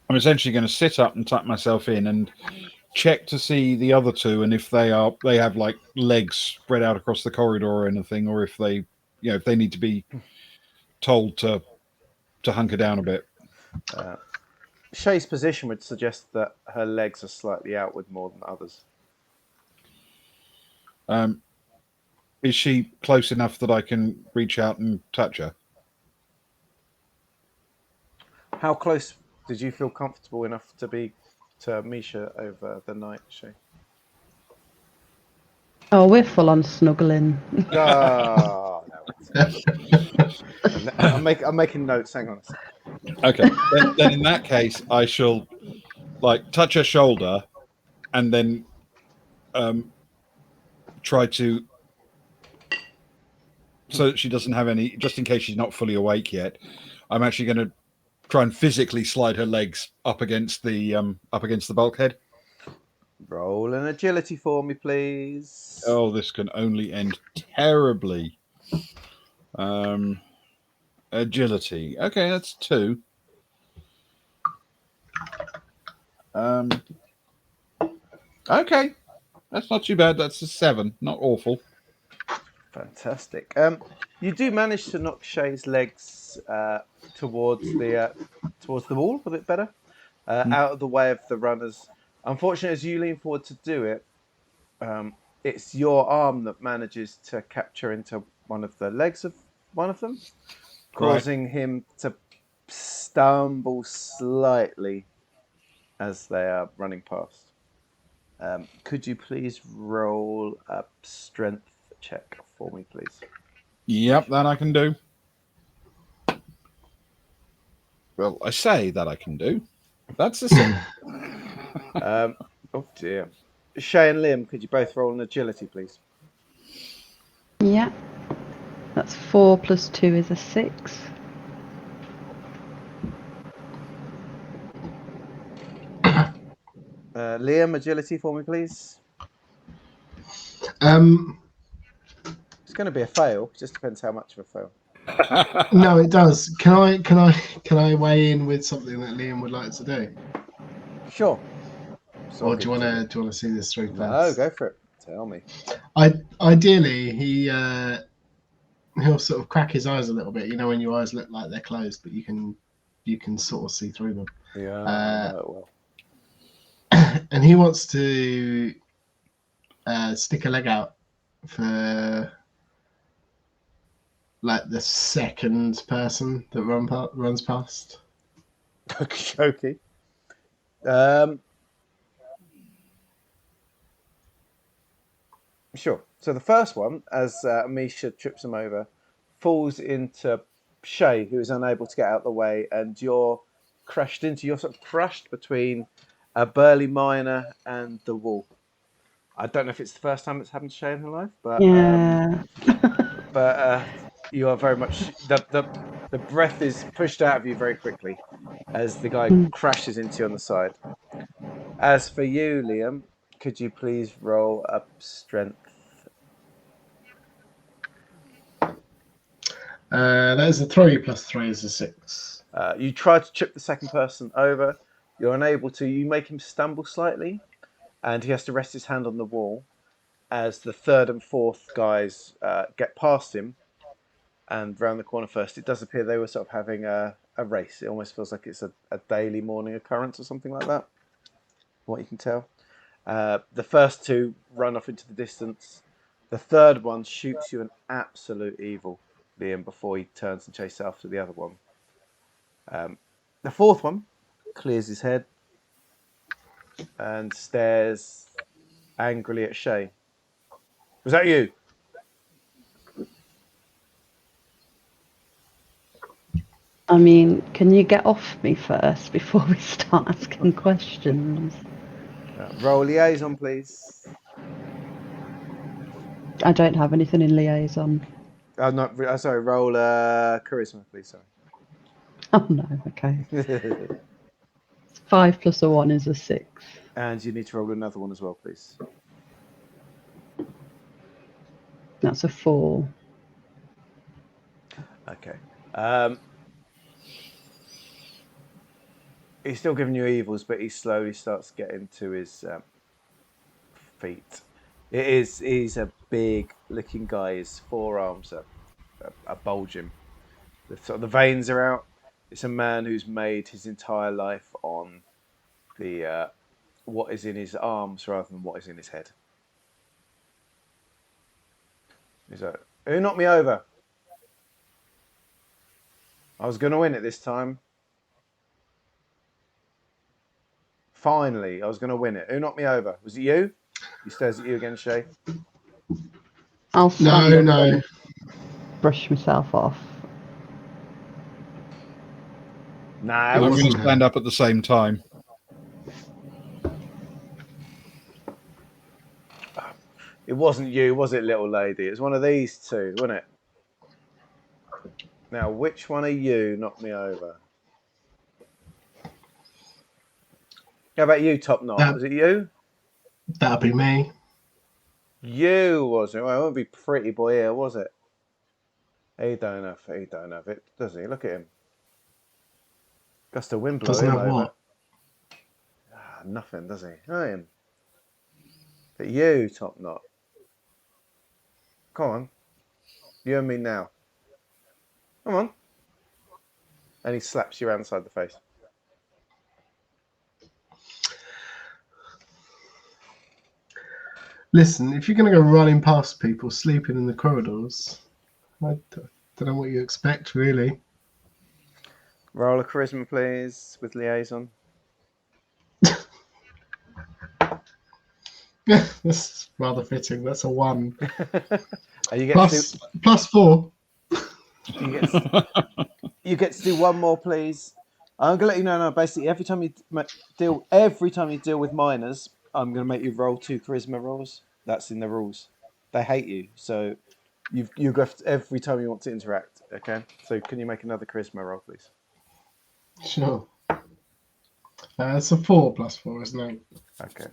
I'm essentially going to sit up and tuck myself in and check to see the other two, and if they have like legs spread out across the corridor or anything, or if they, if they need to be told to hunker down a bit. Shay's position would suggest that her legs are slightly outward more than others. Is she close enough that I can reach out and touch her? How close did you feel comfortable enough to be to Misha over the night, Shay? Oh, we're full on snuggling. Oh, no. I'm making notes. Hang on a second. Okay, then in that case, I shall like touch her shoulder, and then try to, so that she doesn't have any, just in case she's not fully awake yet. I'm actually going to try and physically slide her legs up against the bulkhead. Roll an agility for me, please. Oh, this can only end terribly. Agility. Okay, that's 2. Okay, that's not too bad. That's a 7. Not awful. Fantastic. You do manage to knock Shay's legs towards the wall a bit better, out of the way of the runners. Unfortunately, as you lean forward to do it, it's your arm that manages to capture into one of the legs of one of them, causing him to stumble slightly as they are running past. Could you please roll a strength check for me, please? Yep, that I can do. Well, I say that I can do. That's a 6. Oh dear. Shay and Liam, could you both roll an agility, please? Yeah. That's 4 plus 2 is a 6. Liam, agility for me, please. It's going to be a fail. It just depends how much of a fail. No, it does. Can I weigh in with something that Liam would like to do? Sure. Or do you want to see this through first? No, go for it. Tell me. Ideally, he'll sort of crack his eyes a little bit. You know, when your eyes look like they're closed, but you can sort of see through them. Yeah. Well. And he wants to stick a leg out for like the second person that runs past. Okay. Sure. So the first one, as Misha trips him over, falls into Shay, who is unable to get out of the way, and you're sort of crushed between a burly miner and the wall. I don't know if it's the first time it's happened to Shay in her life, but Yeah. you are very much the breath is pushed out of you very quickly as the guy crashes into you on the side. As for you, Liam, could you please roll up strength? There's a 3 plus 3 is a 6. You try to chip the second person over. You're unable to. You make him stumble slightly, and he has to rest his hand on the wall as the third and fourth guys get past him and round the corner first. It does appear they were sort of having a race. It almost feels like it's a daily morning occurrence or something like that, from what you can tell. The first two run off into the distance. The third one shoots you an absolute evil, Liam, before he turns and chases after the other one. The fourth one clears his head and stares angrily at Shay. Was that you? I mean, can you get off me first before we start asking questions? Roll liaison, please. I don't have anything in liaison. Sorry, roll charisma, please. Sorry. Oh no, okay. 5 plus a 1 is a 6. And you need to roll another one as well, please. That's a 4. Okay. He's still giving you evils, but he slowly starts getting to his feet. He's a big-looking guy. His forearms are bulging. The veins are out. It's a man who's made his entire life on the what is in his arms rather than what is in his head. He's like, who knocked me over? I was going to win it this time. Finally, I was going to win it. Who knocked me over? Was it you? He stares at you again, Shay. I'll stand up No. and brush myself off. Nah, I'm going wasn't to her. stand up at the same time. it wasn't you, was it, little lady? It was one of these two, wasn't it? Now, which one of you knocked me over? How about you, Top Knot? Was it you? That'd be me. You wasn't. Well, it won't be Pretty Boy here, was it? He don't have it, does he? Look at him. Gust of wind blew Doesn't him have over. what? Nothing, does he? Look at him. But you, Top Knot. Come on. You and me now. Come on. And he slaps you around the side of the face. Listen, if you're going to go running past people sleeping in the corridors, I don't know what you expect, really. Roll a charisma, please, with liaison. Yeah, that's rather fitting. That's a 1. And you get Plus 4. you get to do one more, please. I'm gonna let you know. No, basically, every time you deal with minors, I'm gonna make you roll 2 charisma rolls. That's in the rules. They hate you, so you go every time you want to interact. Okay. So can you make another charisma roll, please? Sure. It's a 4 plus 4, isn't it? Okay.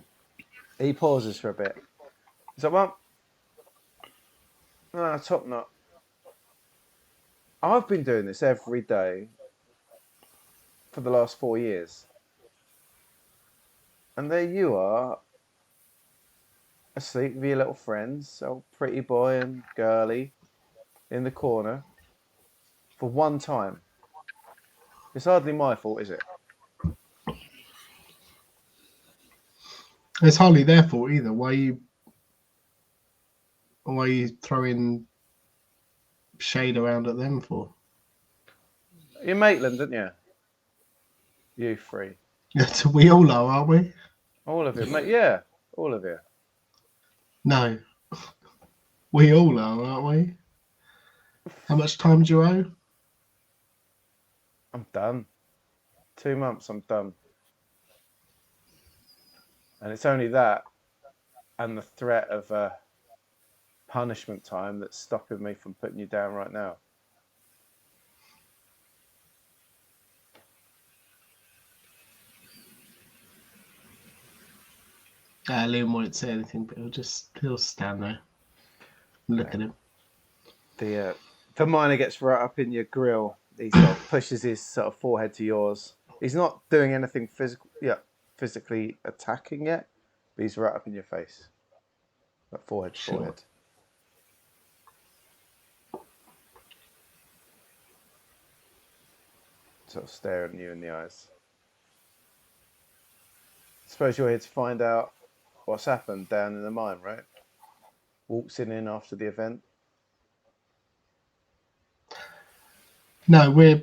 He pauses for a bit. Is that one? No, Top Knot. I've been doing this every day for the last 4 years. And there you are, asleep with your little friends, old Pretty Boy and Girly, in the corner, for one time. It's hardly my fault, is it? It's hardly their fault either. Why are you throwing shade around at them for? You're Maitland, aren't you? You three. We all are, aren't we? All of you, mate. Yeah, all of you. No. We all are, aren't we? How much time do you owe? I'm done. 2 months, I'm done. And it's only that and the threat of punishment time that's stopping me from putting you down right now. Liam won't say anything, but he'll stand there and look at him. The miner gets right up in your grill. He sort of pushes his sort of forehead to yours. He's not doing anything physically attacking yet, but he's right up in your face. Like forehead to forehead. Sort of staring you in the eyes. I suppose you're here to find out what's happened down in the mine, right? Walks in after the event. No, we're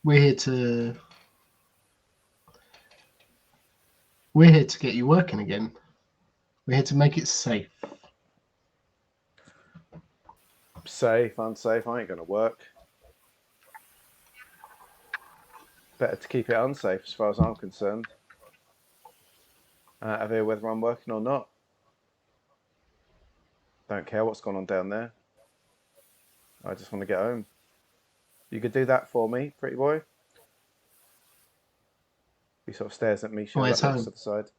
here to get you working again. We're here to make it safe. Safe, unsafe, I ain't gonna work. Better to keep it unsafe as far as I'm concerned. Out of here whether I'm working or not. Don't care what's gone on down there. I just want to get home. You could do that for me, Pretty Boy? He sort of stares at me, looks to the side.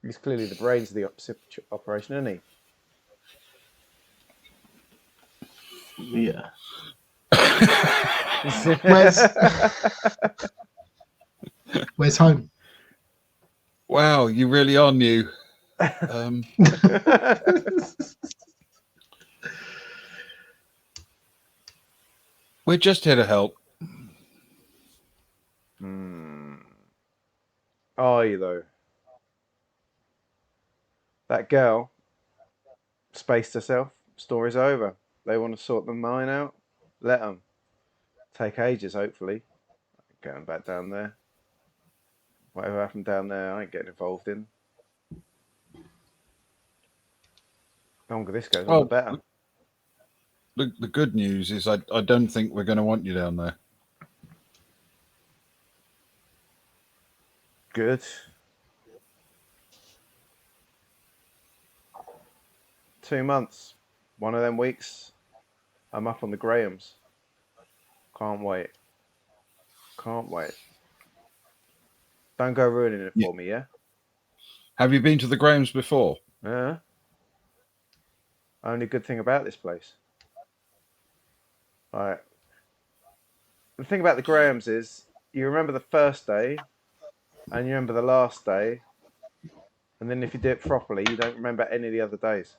He's clearly the brains of the operation, isn't he? Yeah. Where's home? Wow, you really are new. We're just here to help. Are you though? That girl spaced herself. Story's over. They want to sort the mine out. Let them. Take ages, hopefully. Going back down there. Whatever happened down there, I ain't getting involved in. The longer this goes on, the better. The good news is I don't think we're going to want you down there. Good. 2 months. One of them weeks, I'm up on the Grahams. Can't wait. Can't wait. Don't go ruining it for me, yeah? Have you been to the Grahams before? Yeah. Only good thing about this place. Right. The thing about the Grahams is you remember the first day and you remember the last day, and then if you do it properly, you don't remember any of the other days.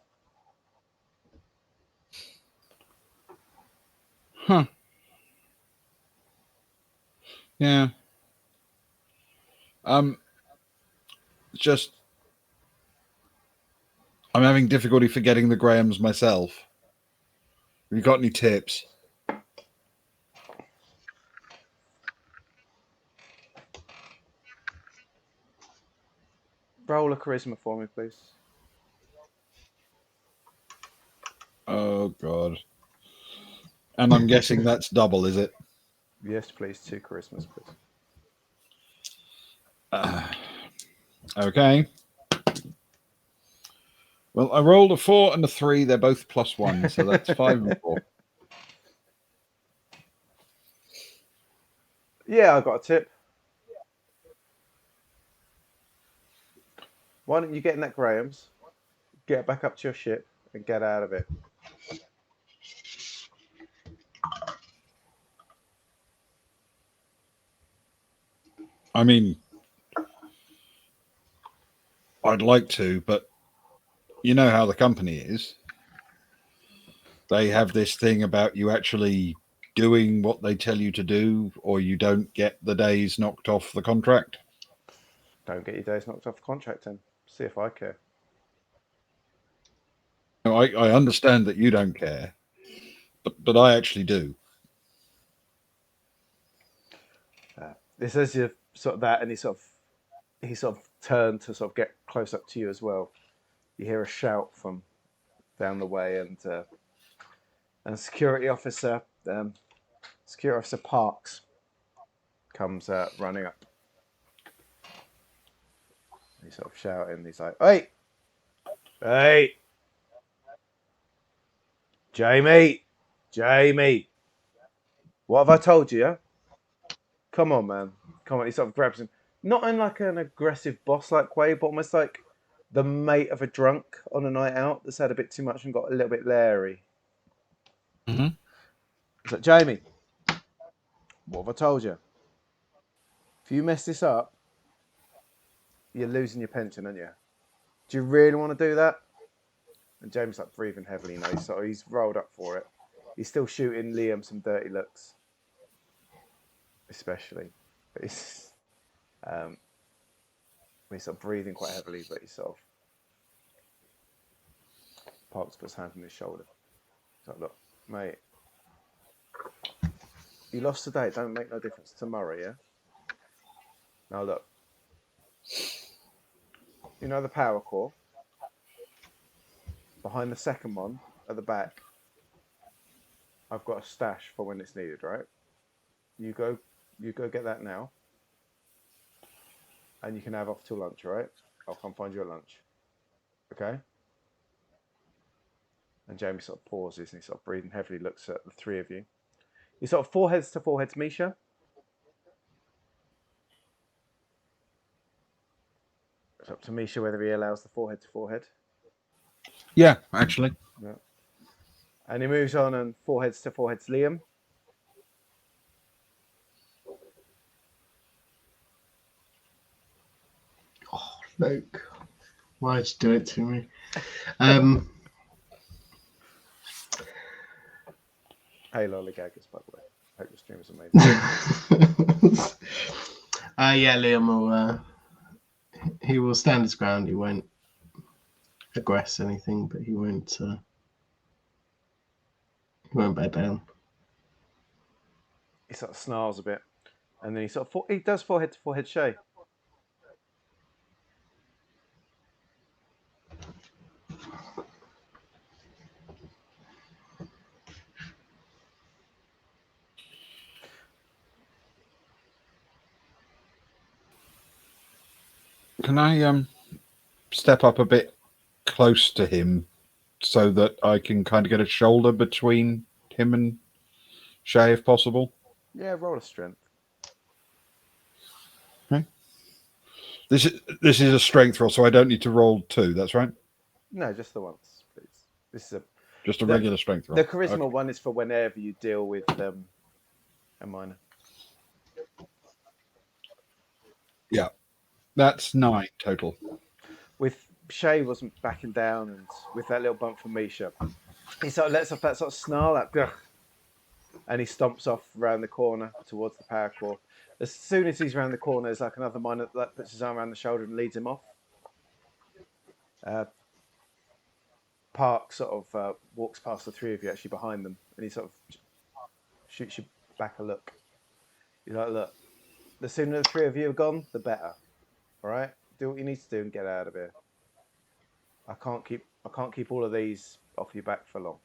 Huh. Yeah. Just I'm having difficulty forgetting the Grahams myself. Have you got any tips? Roll a charisma for me, please. Oh God. And I'm guessing that's double, is it? Yes, please. 2 charismas, please. Okay. Well, I rolled a 4 and a 3. They're both +1, so that's 5 and 4. Yeah, I got a tip. Why don't you get in that Graham's, get back up to your ship, and get out of it? I mean, I'd like to, but you know how the company is. They have this thing about you actually doing what they tell you to do, or you don't get the days knocked off the contract. Don't get your days knocked off the contract then. See if I care. No, I understand that you don't care, but I actually do. This is you sort of that, and he sort of turned to sort of get close up to you as well. You hear a shout from down the way, and security officer Parks comes running up. He's sort of shouting. He's like, "Hey, hey, Jamie, what have I told you? Yeah? Come on, man. Come on." He sort of grabs him, not in like an aggressive boss-like way, but almost like the mate of a drunk on a night out that's had a bit too much and got a little bit leery. Mm-hmm. He's like, "Jamie, what have I told you? If you mess this up, you're losing your pension, aren't you? Do you really want to do that?" And Jamie's like breathing heavily now, so he's rolled up for it. He's still shooting Liam some dirty looks, especially. But he's sort of breathing quite heavily, but he's sort of... Parks puts his hand on his shoulder. He's like, "Look, mate, you lost today. It don't make no difference tomorrow, yeah? Now look, you know the power core? Behind the second one at the back, I've got a stash for when it's needed, right? You go get that now, and you can have off till lunch, right? I'll come find you at lunch, okay?" And Jamie sort of pauses and he's sort of breathing heavily, looks at the three of you. You sort of foreheads to foreheads, Misha. It's up to Misha whether he allows the forehead to forehead. Yeah, actually. Yeah. And he moves on and foreheads to foreheads, Liam. Luke, why'd you do it to me? Hey, lollygaggers, by the way. Hope your stream is amazing. Yeah, Liam will. He will stand his ground. He won't aggress anything, but he won't. He won't back down. He sort of snarls a bit, and then he does forehead to forehead Shay. Can I step up a bit close to him so that I can kind of get a shoulder between him and Shay if possible? Yeah, roll a strength. Okay. This is a strength roll, so I don't need to roll 2. That's right. No, just the once, please. This is Just a regular strength roll. the charisma Okay. one is for whenever you deal with a minor. Yeah, that's 9 total. With Shay wasn't backing down, and with that little bump from Misha, he sort of lets off that sort of snarl, that "Gah," and he stomps off around the corner towards the power core. As soon as he's around the corner, there's like another miner that puts his arm around the shoulder and leads him off. Park sort of walks past the three of you actually behind them, and he sort of shoots you back a look. He's like, look, the sooner the three of you are gone, the better. All right? Do what you need to do and get out of here. I can't keep all of these off your back for long.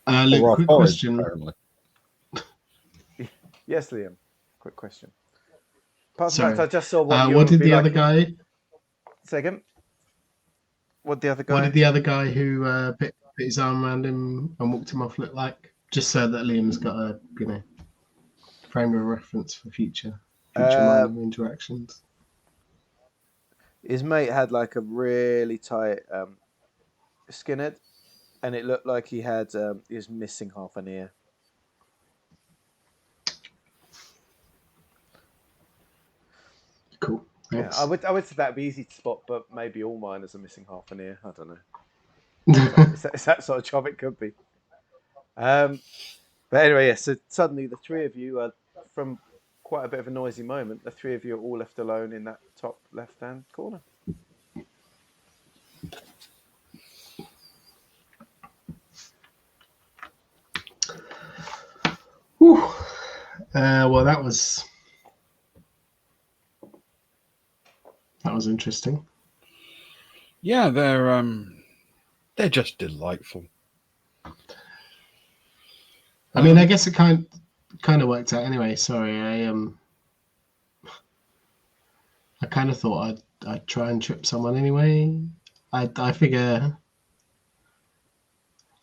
Luke, Or quick off question. apparently. Yes, Liam. Quick question. Apart from Sorry. that, I just saw what you What did would be the other like. guy? Second. What the other guy? What did the other guy who put his arm around him and walked him off look like? Just so that Liam's got a frame of reference for future mining interactions. His mate had like a really tight skinhead, and it looked like he was missing half an ear. Cool. Yeah, Thanks. I would say that'd be easy to spot, but maybe all miners are missing half an ear. I don't know. It's that sort of job it could be. But anyway, yeah. So suddenly the three of you are from quite a bit of a noisy moment. The three of you are all left alone in that top left-hand corner. Whew. Well, that was interesting. Yeah, they're just delightful. I mean, I guess it kind of worked out anyway. Sorry, I kind of thought I'd try and trip someone anyway. I figured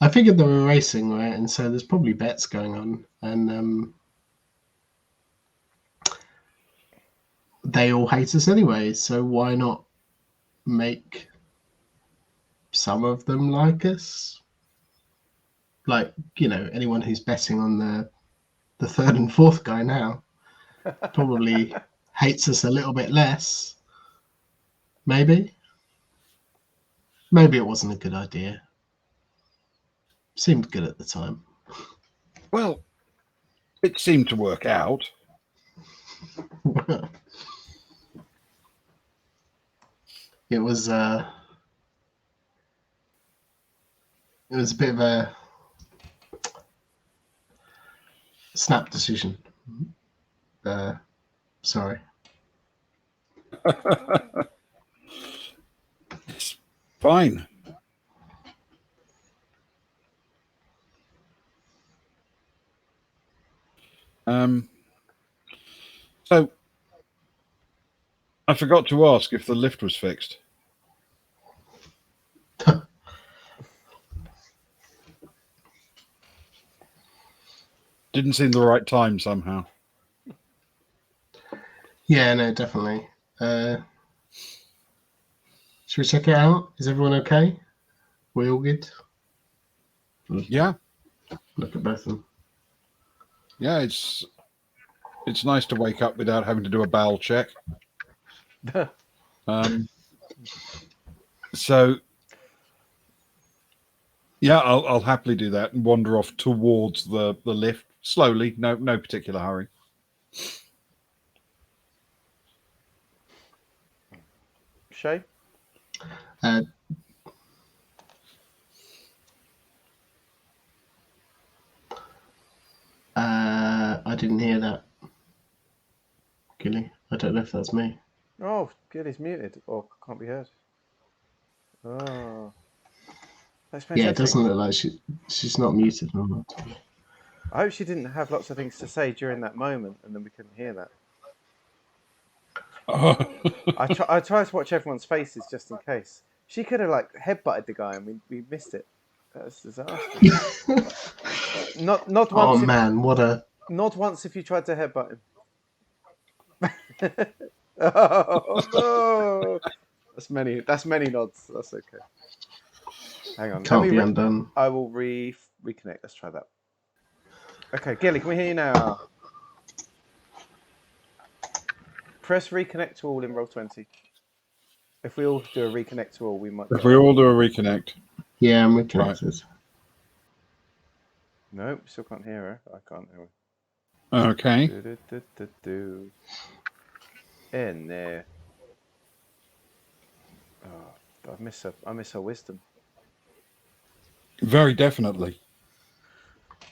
they were racing, right? And so there's probably bets going on, and they all hate us anyway. So why not make some of them like us? Like, anyone who's betting on the third and fourth guy now probably hates us a little bit less. Maybe it wasn't a good idea. Seemed good at the time. Well, it seemed to work out. It was a bit of a snap decision. Sorry. It's fine. So I forgot to ask if the lift was fixed. Didn't seem the right time somehow. Yeah, no, definitely. Should we check it out? Is everyone okay? We all good? Yeah. Look at both of them. Yeah, it's It's nice to wake up without having to do a bowel check. So, yeah, I'll happily do that and wander off towards the lift slowly. No particular hurry. Shay? I didn't hear that, Gilly. I don't know if that's me. Oh, Gilly's muted or can't be heard. Oh. That's Yeah, fantastic. it doesn't look like she's not muted. I'm not. I hope she didn't have lots of things to say during that moment and then we couldn't hear that. I tried to watch everyone's faces just in case. She could have like headbutted the guy and we missed it. That's disastrous. Not once. Oh man, what a! Not once if you tried to headbutt him. Oh no! That's many nods. That's okay. Hang on. Can't be undone. I will reconnect. Let's try that. Okay, Gilly, can we hear you now? Press reconnect to all in Roll20. If we all do a reconnect to all, we might. If we all do a reconnect. Yeah, I'm reconnected. Right. No, still can't hear her. I can't hear her. Okay. In there. Oh, I miss her. I miss her wisdom. Very definitely.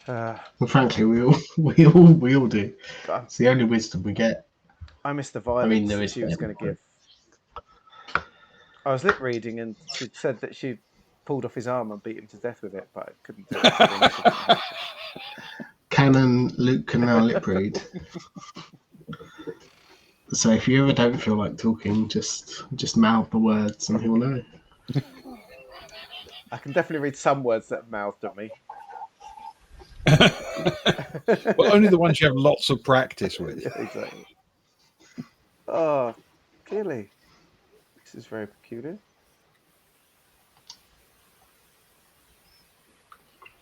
Well, frankly, we all do. It's the only wisdom we get. I miss the violence that she was going to give. I was lip reading and she said that she pulled off his arm and beat him to death with it, but I couldn't do it. Canon Luke can now lip read. So if you ever don't feel like talking, just mouth the words and he'll know. I can definitely read some words that are mouthed at me. Well, only the ones you have lots of practice with. Yeah, exactly. Oh, Gilly. This is very peculiar.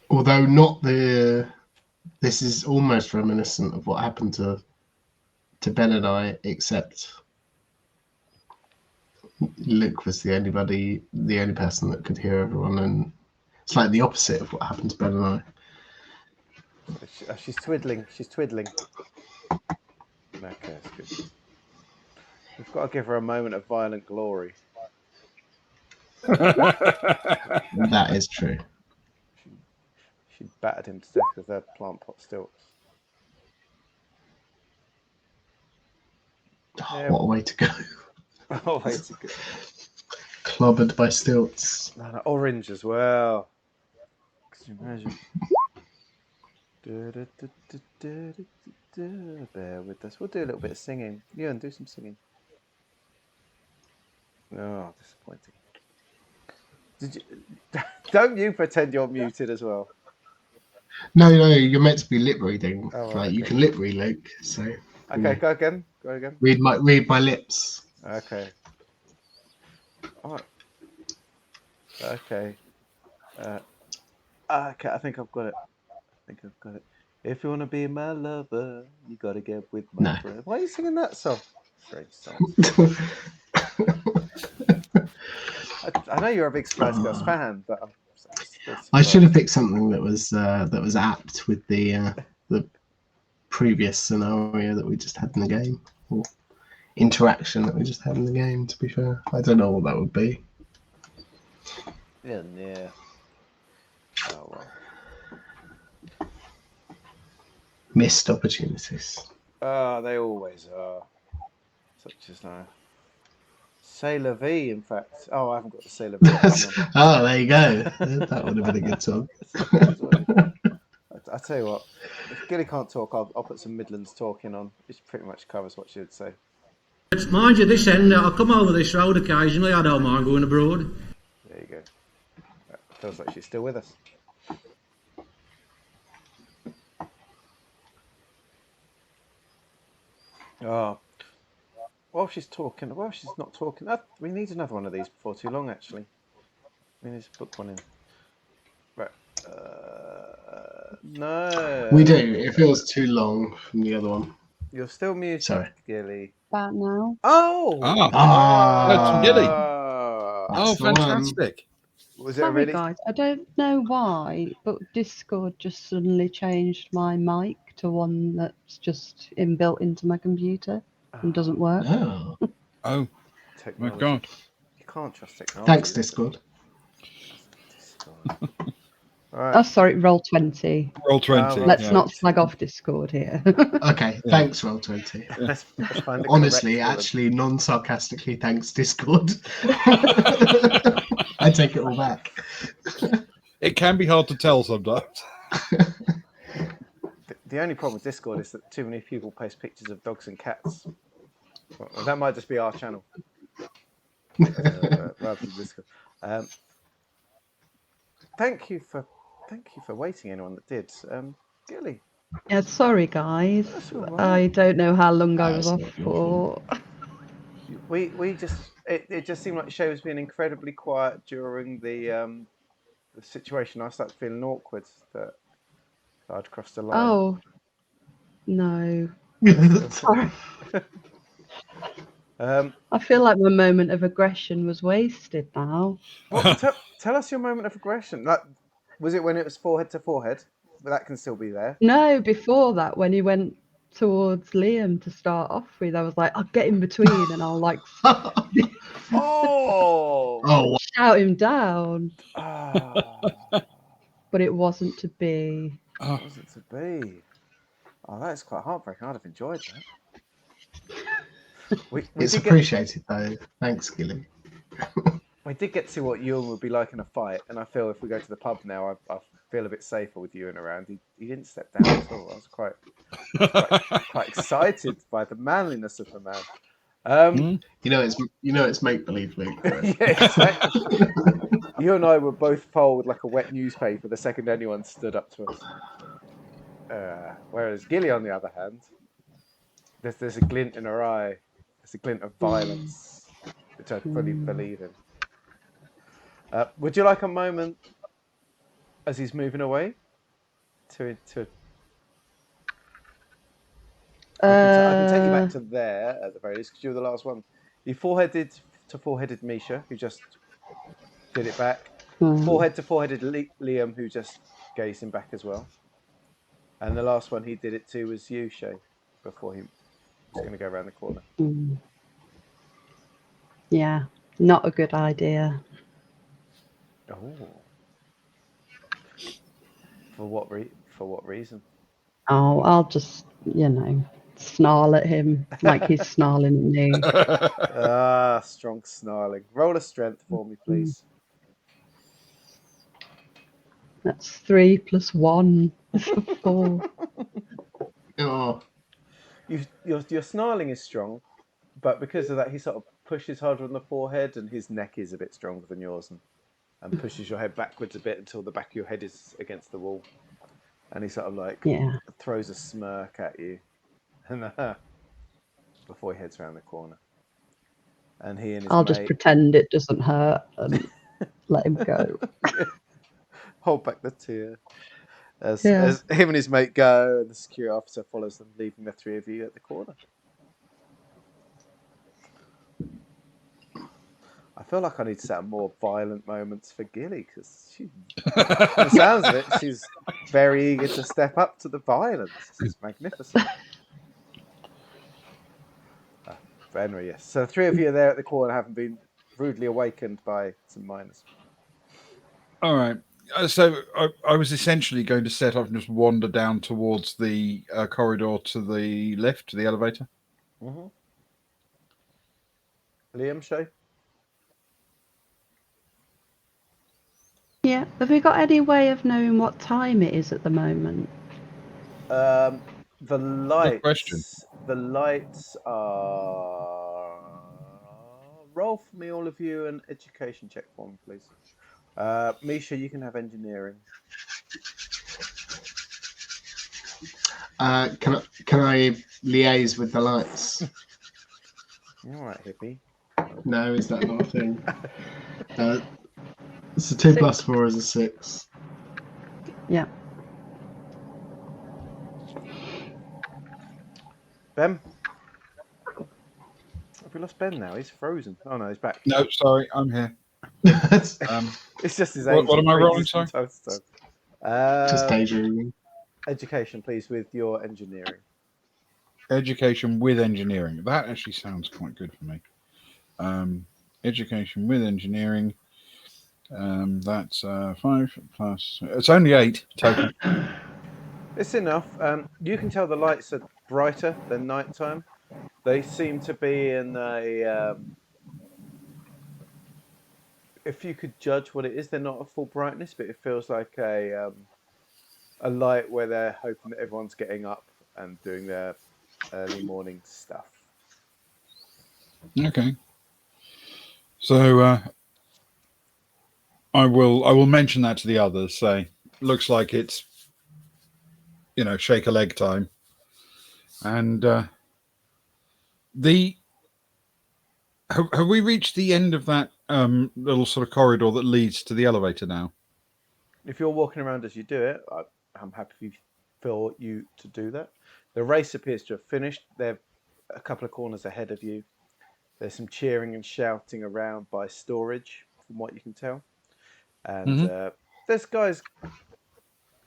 Although not this is almost reminiscent of what happened to Ben and I, except Luke was the only person that could hear everyone, and it's like the opposite of what happened to Ben and I. She's twiddling. Okay, that's good. We've got to give her a moment of violent glory. That is true. She battered him to death with her plant pot stilts. Oh, what a way to go. Oh, way to go. Clobbered by stilts. No, orange as well. Can you imagine? Bear with us. We'll do a little bit of singing. Ewan, do some singing. Oh, disappointing. Don't you pretend you're muted as well? No, you're meant to be lip reading. Oh, okay. You can lip read, Luke. So. Okay, go again. Read my lips. Okay. All right. Okay. Okay, I think I've got it. If you want to be my lover, you got to get with my friend. Why are you singing that song? Strange song. I know you're a big Spice Girls fan, but I should have picked something that was apt with the previous scenario that we just had in the game, or interaction that we just had in the game. To be fair, I don't know what that would be. Yeah. Oh well. Missed opportunities. They always are. Such as now. C'est la vie, in fact. Oh, I haven't got the C'est la vie. Oh, there you go. That would have been a good song. I tell you what, if Gilly can't talk, I'll put some Midlands talking on. It pretty much covers what she would say. Mind you, this end, I'll come over this road occasionally. I don't mind going abroad. There you go. It feels like she's still with us. Oh. While she's not talking, we need another one of these before too long, actually. We need to book one in. Right. No. We do. It feels too long from the other one. You're still muted, Sorry. Gilly. About now. Oh! That's from Gilly. Ah. Oh, That's the one. fantastic. Was it Sorry, really? guys. I don't know why, but Discord just suddenly changed my mic to one that's just inbuilt into my computer and doesn't work. Oh. Oh, my Technology. God. You can't trust technology. Thanks, Discord. Discord. All Oh, right. sorry, roll 20. Roll 20. Let's yeah. not slag off Discord here. Okay, Yeah. thanks, Roll20. Let's find the Honestly, correct one. actually, non-sarcastically, thanks, Discord. I take it all back. It can be hard to tell sometimes. The only problem with Discord is that too many people post pictures of dogs and cats. Well, that might just be our channel. Rather than Discord. Thank you for waiting. Anyone that did, Gilly. Yeah, sorry, guys. That's all right. I don't know how long I was That's off not your for. We just it just seemed like the show was being incredibly quiet during the situation. I started feeling awkward that I'd crossed the line. Oh, no. Sorry. I feel like my moment of aggression was wasted now. Well, tell us your moment of aggression. Like, was it when it was forehead to forehead? But that can still be there. No, before that, when he went towards Liam to start off with, I was like, I'll get in between and I'll like Oh, shout him down. Ah, But it wasn't to be. what was it to be? Oh, that is quite heartbreaking. I'd have enjoyed that. We It's did appreciated, though. Thanks, Gilly. we did get to see what Ewan would be like in a fight, and I feel if we go to the pub now, I feel a bit safer with Ewan around. He didn't step down at all. I was quite excited by the manliness of the man. You know it's make believe, Luke. Right? Yeah, exactly. You and I would both fold like a wet newspaper the second anyone stood up to us. Whereas Gilly, on the other hand, there's a glint in her eye. There's a glint of violence, which I fully believe in. Would you like a moment as he's moving away? I can take you back to there at the very least because you were the last one. You foreheaded to foreheaded Misha, who just did it back. Forehead to foreheaded Liam, who just gazed him back as well. And the last one he did it to was you, Shay, before he was going to go around the corner. Yeah, not a good idea. Oh. For what reason? Oh, I'll just, snarl at him like he's snarling at me. Strong snarling. Roll a strength for me, please. That's 3 + 1 is 4. Oh, Your snarling is strong, but because of that, he sort of pushes harder on the forehead, and his neck is a bit stronger than yours, and pushes your head backwards a bit until the back of your head is against the wall, and he sort of like throws a smirk at you, and before he heads around the corner, and he and his I'll mate just pretend it doesn't hurt and let him go. hold back the tear as him and his mate go, and the security officer follows them, leaving the three of you at the corner. I feel like I need to set up more violent moments for Gilly because from the sounds of it, she's very eager to step up to the violence. It's magnificent. But anyway, yes. So the three of you are there at the corner, having been rudely awakened by some miners. All right. So I was essentially going to set up and just wander down towards the corridor to the lift, to the elevator. Mm-hmm. Liam, Shay? Yeah. Have we got any way of knowing what time it is at the moment? The lights. Good question. The lights are. Roll for me, all of you, an education check for me, please. Misha, you can have engineering. can I liaise with the lights? All right, hippie. No, is that not a thing? It's a 2 + 4 is a 6. Yeah. Ben? Have we lost Ben now? He's frozen. Oh no, he's back. No, sorry, I'm here. Just It's just his What- age. what am I rolling, Pre-existing sorry? time stuff. daydreaming. Education, please, with your engineering. Education with engineering. That actually sounds quite good for me. Education with engineering. That's 5 plus. It's only 8 total. It's enough. You can tell the lights are brighter than nighttime. They seem to be in a. If you could judge what it is, they're not a full brightness, but it feels like a light where they're hoping that everyone's getting up and doing their early morning stuff. Okay. So I will mention that to the others. Say, looks like it's shake a leg time, and the have we reached the end of that little sort of corridor that leads to the elevator now? If you're walking around as you do it, I'm happy for you to do that. The race appears to have finished. They're a couple of corners ahead of you. There's some cheering and shouting around by storage, from what you can tell. And there's guys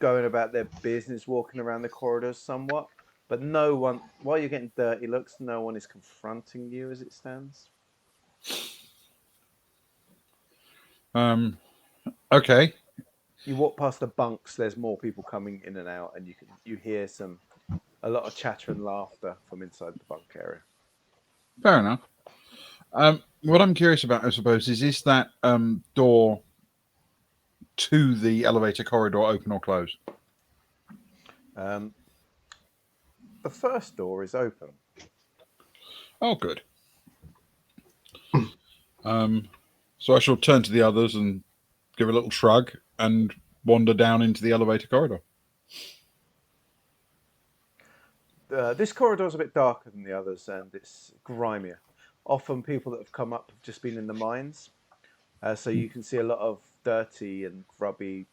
going about their business, walking around the corridors somewhat. But no one, while you're getting dirty looks, no one is confronting you as it stands. Okay. You walk past the bunks. There's more people coming in and out, and you hear a lot of chatter and laughter from inside the bunk area. Fair enough. What I'm curious about, I suppose, is that door to the elevator corridor open or closed? The first door is open. Oh, good. So I shall turn to the others and give a little shrug and wander down into the elevator corridor. This corridor is a bit darker than the others, and it's grimier. Often people that have come up have just been in the mines, so you can see a lot of dirty and grubby,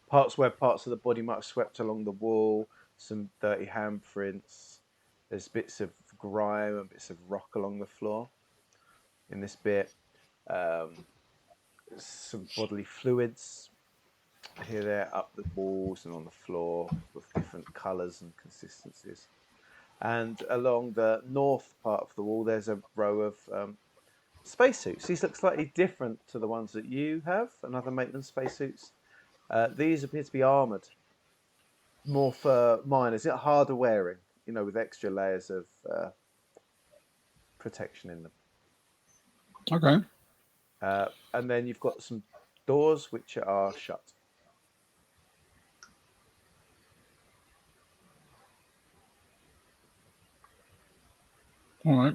parts where parts of the body might have swept along the wall, some dirty handprints. There's bits of grime and bits of rock along the floor. In this bit, some bodily fluids here, there, up the walls and on the floor with different colours and consistencies. And along the north part of the wall, there's a row of spacesuits. These look slightly different to the ones that you have and other Maitland spacesuits. These appear to be armoured, more for miners, harder wearing, with extra layers of protection in them. Okay. And then you've got some doors which are shut. All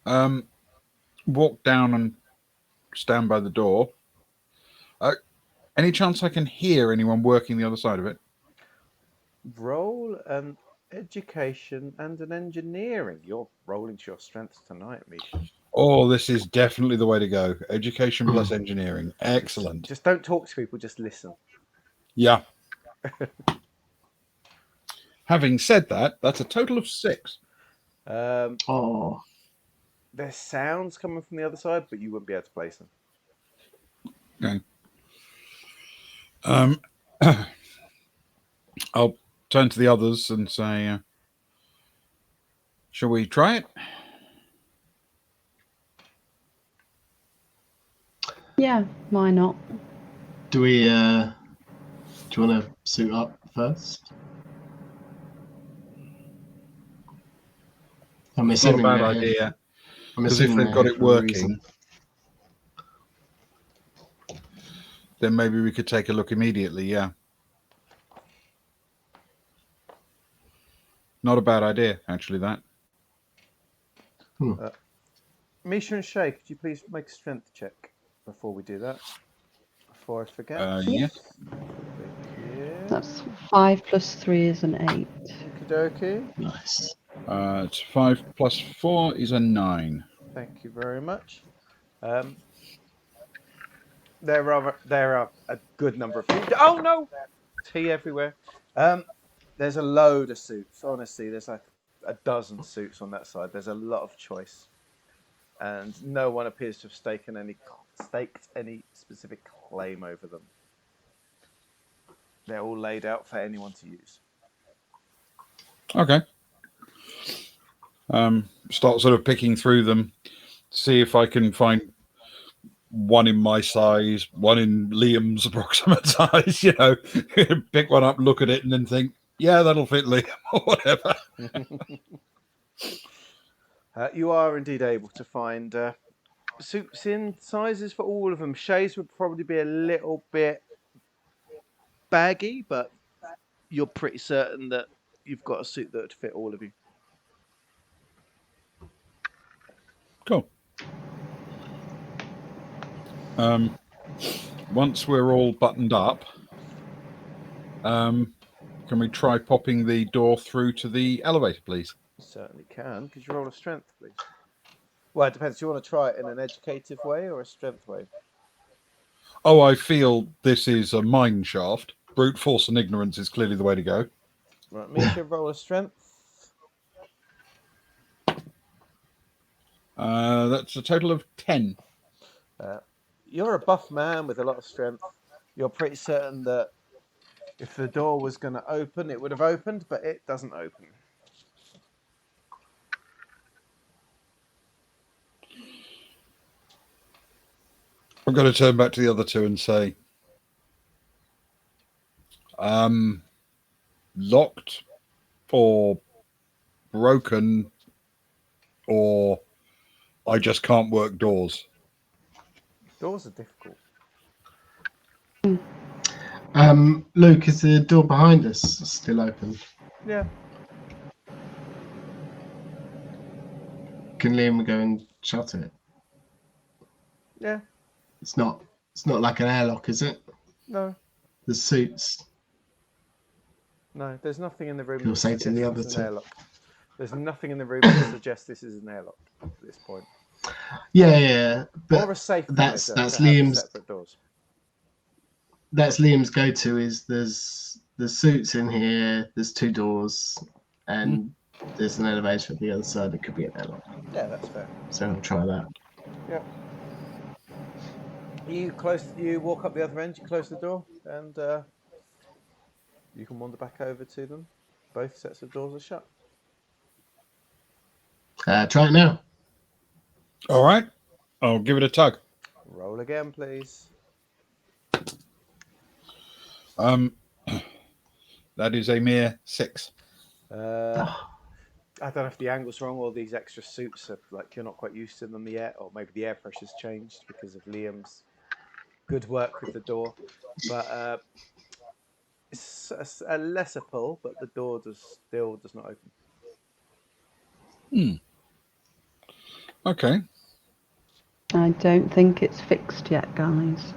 right. Walk down and stand by the door. Any chance I can hear anyone working the other side of it? Roll an education and an engineering. You're rolling to your strengths tonight, Misha. Oh, this is definitely the way to go. Education plus engineering. Excellent. Just don't talk to people, just listen. Yeah. Having said that, that's a total of 6. There's sounds coming from the other side, but you wouldn't be able to place them. Okay. I'll turn to the others and say, shall we try it? Yeah, why not? Do you want to suit up first? I'm It's not a assuming bad they're here. idea. I'm Because if assuming they've they're got here it for a reason. working, then maybe we could take a look immediately, yeah. Not a bad idea, actually, that. Misha and Shay, could you please make a strength check before we do that? Before I forget. Yes. Thank you. That's 5 plus 3 is an 8. Okie dokie. Nice. It's 5 plus 4 is a 9. Thank you very much. There are a good number of people. Oh no! Tea everywhere. There's a load of suits. Honestly, there's like a dozen suits on that side. There's a lot of choice, and no one appears to have staked any specific claim over them. They're all laid out for anyone to use. Okay. Start sort of picking through them, see if I can find one in my size, one in Liam's approximate size. You know, pick one up, look at it, and then think, yeah, that'll fit Liam or whatever. You are indeed able to find suits in sizes for all of them. Shay's would probably be a little bit baggy, but you're pretty certain that you've got a suit that would fit all of you. Cool. Once we're all buttoned up, can we try popping the door through to the elevator, please? You certainly can. Could you roll a strength, please? Well, it depends. Do you want to try it in an educative way or a strength way? Oh, I feel this is a mine shaft. Brute force and ignorance is clearly the way to go. Right, Misha, roll a strength. That's a total of 10. You're a buff man with a lot of strength. You're pretty certain that if the door was going to open, it would have opened, but it doesn't open. I'm going to turn back to the other two and say, locked or broken, or I just can't work doors. Doors are difficult. Luke, is the door behind us still open? Yeah. Can Liam go and shut it? Yeah. It's not like an airlock, is it? No. The suits. No, there's nothing in the room. You'll say to the other two. Airlock. There's nothing in the room that suggests this is an airlock at this point. Yeah. But or a safe. That's Liam's separate doors. That's Liam's go-to. Is there's suits in here. There's two doors, and there's an elevator at the other side. It could be an airlock. Yeah, that's fair. So I'll try that. Yeah. You walk up the other end. You close the door, and you can wander back over to them. Both sets of doors are shut. Try it now. All right. I'll give it a tug. Roll again, please. That is a mere 6. I don't know if the angle's wrong or these extra suits are like you're not quite used to them yet, or maybe the air pressure's changed because of Liam's good work with the door. But it's a lesser pull, but the door still does not open. Okay. I don't think it's fixed yet, guys.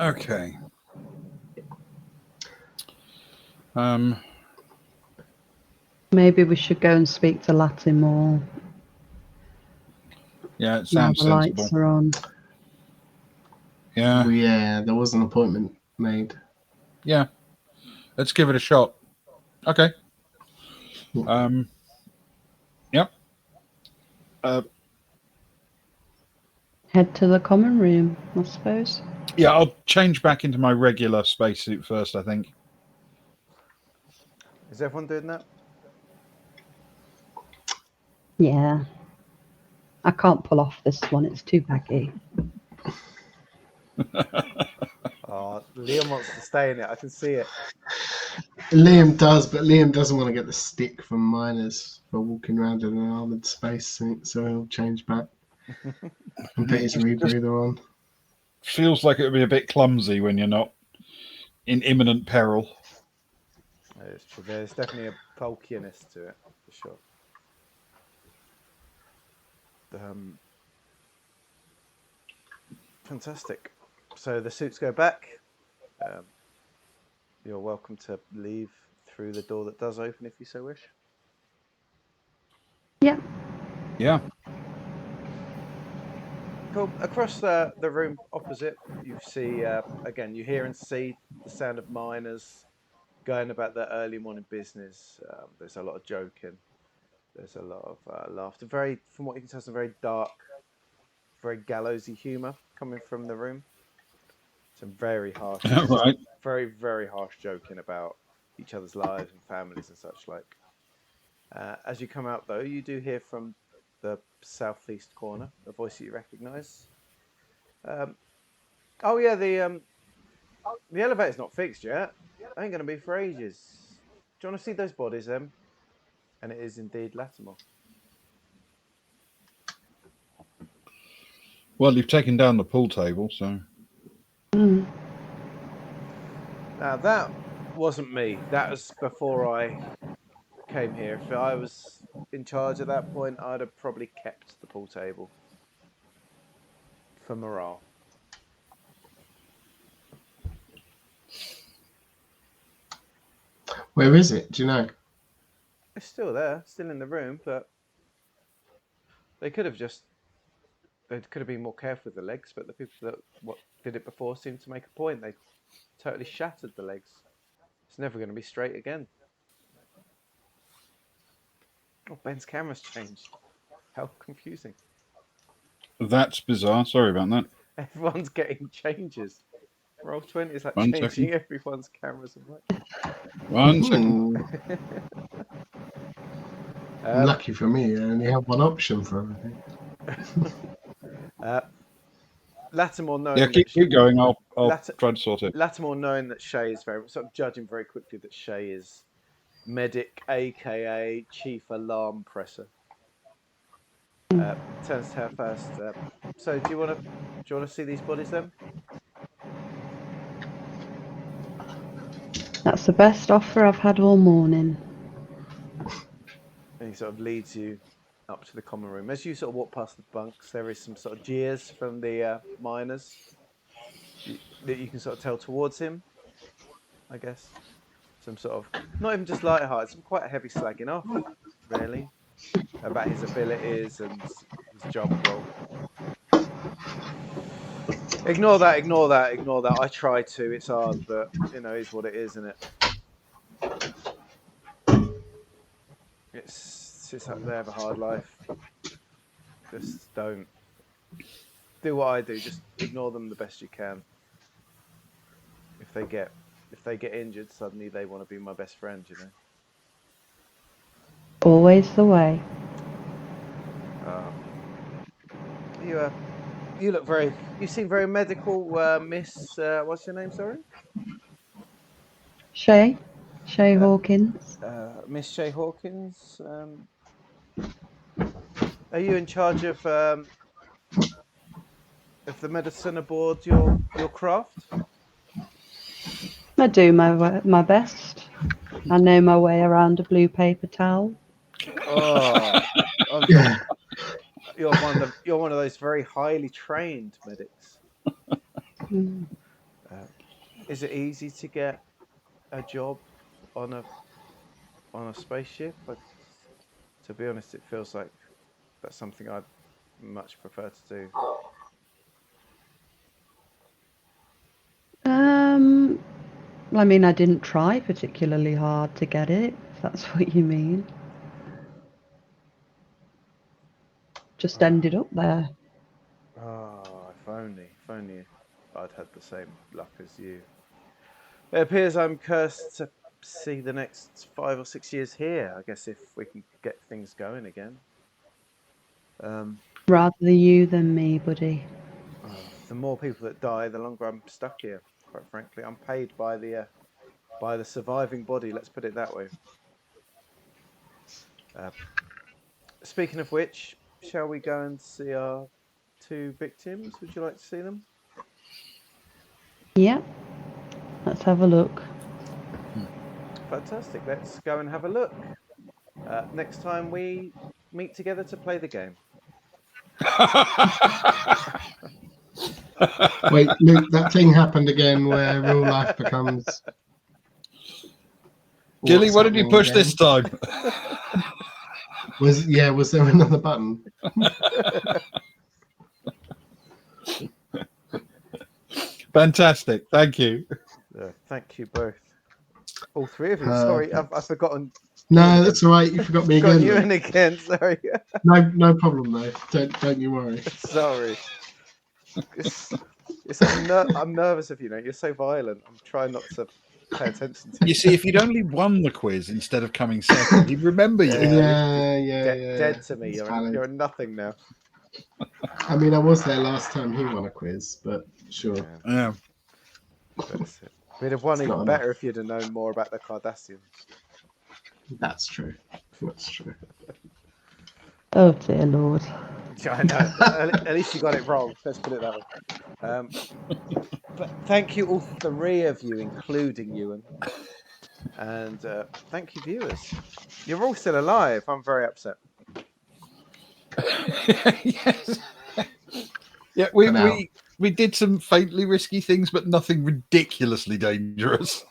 Okay. Maybe we should go and speak to Latimore. Yeah, it Now sounds the sensible. lights are on. Yeah. Well, yeah, there was an appointment made. Yeah. Let's give it a shot. Okay. Yep. Head to the common room, I suppose. Yeah, I'll change back into my regular spacesuit first, I think. Is everyone doing that? Yeah. I can't pull off this one, it's too baggy. Oh, Liam wants to stay in it. I can see it. Liam does, but Liam doesn't want to get the stick from miners for walking around in an armoured spacesuit, so he'll change back and put his rebreather on. Feels like it would be a bit clumsy when you're not in imminent peril. It's true. There's definitely a bulkiness to it, for sure. Fantastic. So the suits go back. You're welcome to leave through the door that does open if you so wish. Yeah. Yeah. Cool. Across the room opposite, you see, again, you hear and see the sound of miners going about their early morning business. There's a lot of joking. There's a lot of laughter. From what you can tell, some very dark, very gallowsy humour coming from the room. Some very harsh, Right. very, very harsh joking about each other's lives and families and such like. As you come out, though, you do hear from the southeast corner a voice that you recognise. Oh yeah, the elevator's not fixed yet. Ain't gonna be for ages. Do you want to see those bodies, Em? And it is indeed Latimer. Well, you've taken down the pool table, so. Mm. Now that wasn't me. That was before I came here. If I was in charge at that point, I'd have probably kept the pool table for morale. Where is it? Do you know? It's still there, still in the room, but they could have been more careful with the legs. But the people that did it before seemed to make a point. They totally shattered the legs. It's never going to be straight again. Oh, Ben's camera's changed. How confusing. That's bizarre. Sorry about that. Everyone's getting changes. Roll20 is like One changing second. everyone's cameras and mics. 1 second. Lucky for me, I only have one option for everything. Lattimore knowing Yeah, keep going. I'll try to sort it. Lattimore knowing that Shay is sort of judging very quickly that Shay is medic, aka chief alarm presser. Turns to her first. So do you want to see these bodies then? That's the best offer I've had all morning. And he sort of leads you up to the common room. As you sort of walk past the bunks, there is some sort of jeers from the miners that you can sort of tell towards him, I guess. Some sort of, not even just light-hearted, some quite heavy slagging off, really, about his abilities and his job role. Ignore that. I try to, it's hard, but, it's what it is, isn't it? They have a hard life. Just don't. Do what I do, just ignore them the best you can. If they get injured, suddenly they want to be my best friend, Always the way. You look you seem very medical, Miss, what's your name, sorry? Shay Hawkins. Miss Shay Hawkins. Are you in charge of the medicine aboard your craft? I do my best. I know my way around a blue paper towel. Oh, you're one of those very highly trained medics. Mm. Is it easy to get a job on a spaceship? To be honest, it feels like that's something I'd much prefer to do. I mean, I didn't try particularly hard to get it, if that's what you mean. Just ended up there. Oh, if only I'd had the same luck as you. It appears I'm cursed to see the next 5 or 6 years here, I guess, if we can get things going again. Rather you than me, buddy. The more people that die, the longer I'm stuck here, quite frankly. I'm paid by the surviving body, let's put it that way. Speaking of which, shall we go and see our 2 victims? Would you like to see them? Yeah. Let's have a look. Fantastic. Let's go and have a look. Next time we meet together to play the game. Wait, Luke, that thing happened again where real life becomes... Gilly, what did you push this time? Was there another button? Fantastic. Thank you. Thank you both. All three of you. Sorry, I've forgotten. No, that's all right. You forgot me Got again. you mate. in again. Sorry. No problem though. Don't you worry. Sorry. I'm nervous of you. You're so violent. I'm trying not to pay attention to you. You see, if you'd only won the quiz instead of coming second, he'd remember you. Yeah. Dead to me. It's You're valid. a nothing now. I mean, I was there last time he won a quiz, but sure. Yeah. That's it. We'd have won It's even not better enough. if you'd have known more about the Cardassians. That's true. That's true. Oh dear Lord. I know. At least you got it wrong. Let's put it that way. But thank you, all three of you, including Ewan. And thank you, viewers. You're all still alive. I'm very upset. Yes. Yeah, For now. we did some faintly risky things, but nothing ridiculously dangerous.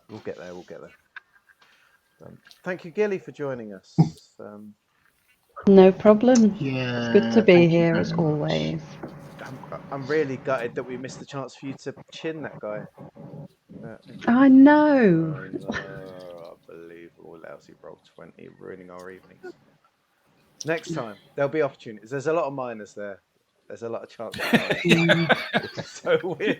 We'll get there. Thank you, Gilly, for joining us. No problem. Yeah. It's good to be thank you here very as much. always. I'm really gutted that we missed the chance for you to chin that guy. I know. Unbelievable. Lousy roll 20, ruining our evenings. Next time, there'll be opportunities. There's a lot of miners there. There's a lot of chance. If you so wish,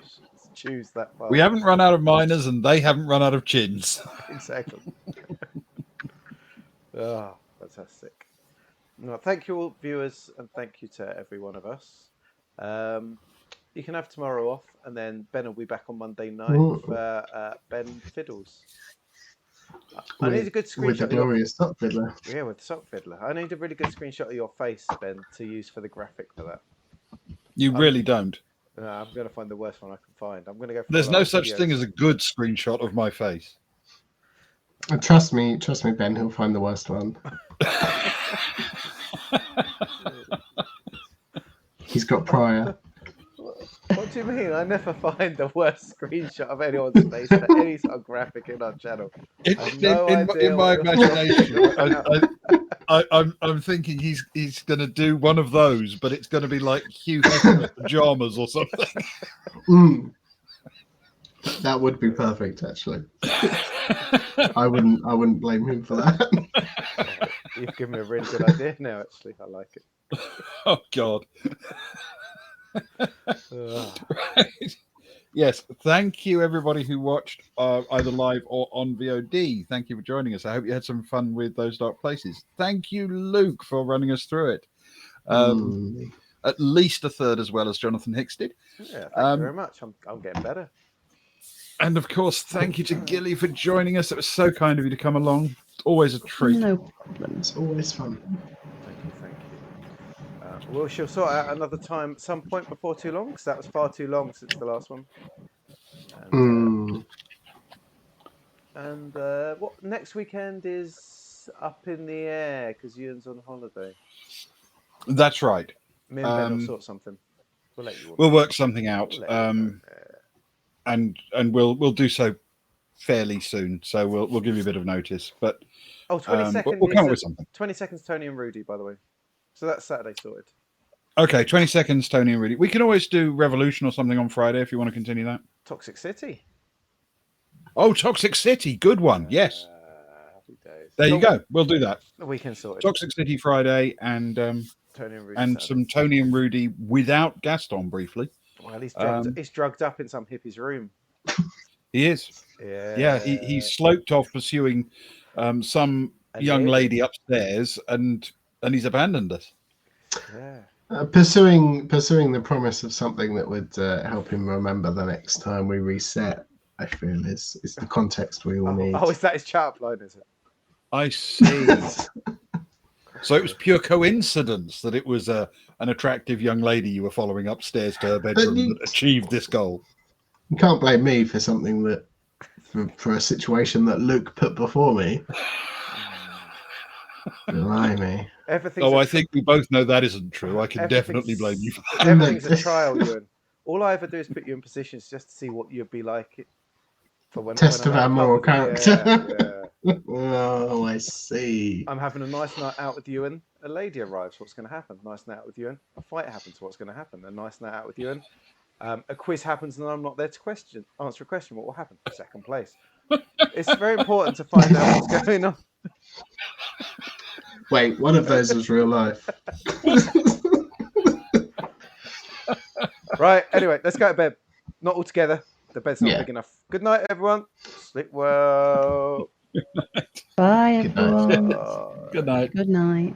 choose that path. We haven't run out of miners, and they haven't run out of chins. Exactly. Oh, fantastic. No, thank you all, viewers, and thank you to every one of us. You can have tomorrow off, and then Ben will be back on Monday night for Ben Fiddles. I need a good screenshot. With the glorious Sock Fiddler. Yeah, with the Sock Fiddler. I need a really good screenshot of your face, Ben, to use for the graphic for that. You really don't. I'm going to find the worst one I can find. I'm going to go for There's no such thing as a good screenshot of my face. And trust me, Ben, he'll find the worst one. He's got prior. What do you mean? I never find the worst screenshot of anyone's face for any sort of graphic in our channel. In my imagination, I'm thinking he's going to do one of those, but it's going to be like Hugh Hefner's pajamas or something. That would be perfect, actually. I wouldn't blame him for that. You've given me a really good idea now. Actually, I like it. Oh God. Right. Yes, thank you everybody who watched either live or on VOD. Thank you for joining us. I hope you had some fun with Those Dark Places. Thank you, Luke, for running us through it. At least a third as well as Jonathan Hicks did. Yeah, thank you very much. I'm getting better. And of course, thank you to Gilly for joining us. It was so kind of you to come along. Always a treat. No problem. It's always fun. Thank you. Well, she'll sort out another time at some point before too long, because that was far too long since the last one. And what next weekend is up in the air because Ewan's on holiday. That's right. Me and Ben will sort something. We'll let you. We'll work something out, We'll and we'll do so fairly soon. So we'll give you a bit of notice, but 22nd. we'll come up with something. 22nd's Tony and Rudy, by the way. So that's Saturday sorted. Okay, 22nd's Tony and Rudy. We can always do Revolution or something on Friday if you want to continue that. Toxic City. Oh, Toxic City, good one. Yes. Happy days. There you go. We'll do that. The weekend sorted. Toxic City Friday and Tony and Rudy and some Tony and Rudy without Gaston briefly. Well, he's drugged up in some hippie's room. He is. Yeah. He's sloped off pursuing some young lady upstairs, and he's abandoned us. Yeah. Pursuing the promise of something that would help him remember the next time we reset, I feel is the context we all need. Oh, is that his chart line, is it? I see. So it was pure coincidence that it was an attractive young lady you were following upstairs to her bedroom that achieved this goal. You can't blame me for something that, for a situation that Luke put before me. Blimey. I think we both know that isn't true. I can definitely blame you for that. Everything's a trial, Ewan. All I ever do is put you in positions just to see what you'd be like for when. Test of our moral character. Yeah. Oh, I see. I'm having a nice night out with Ewan. A lady arrives. What's going to happen? Nice night out with Ewan. A fight happens. What's going to happen? A nice night out with Ewan. A quiz happens and I'm not there to answer a question. What will happen? Second place. It's very important to find out what's going on. Wait, one of those was real life. Right. Anyway, let's go to bed. Not all together. The bed's not Yeah. big enough. Good night, everyone. Sleep well. Bye, Good night. everyone. Bye. Good night. Good night.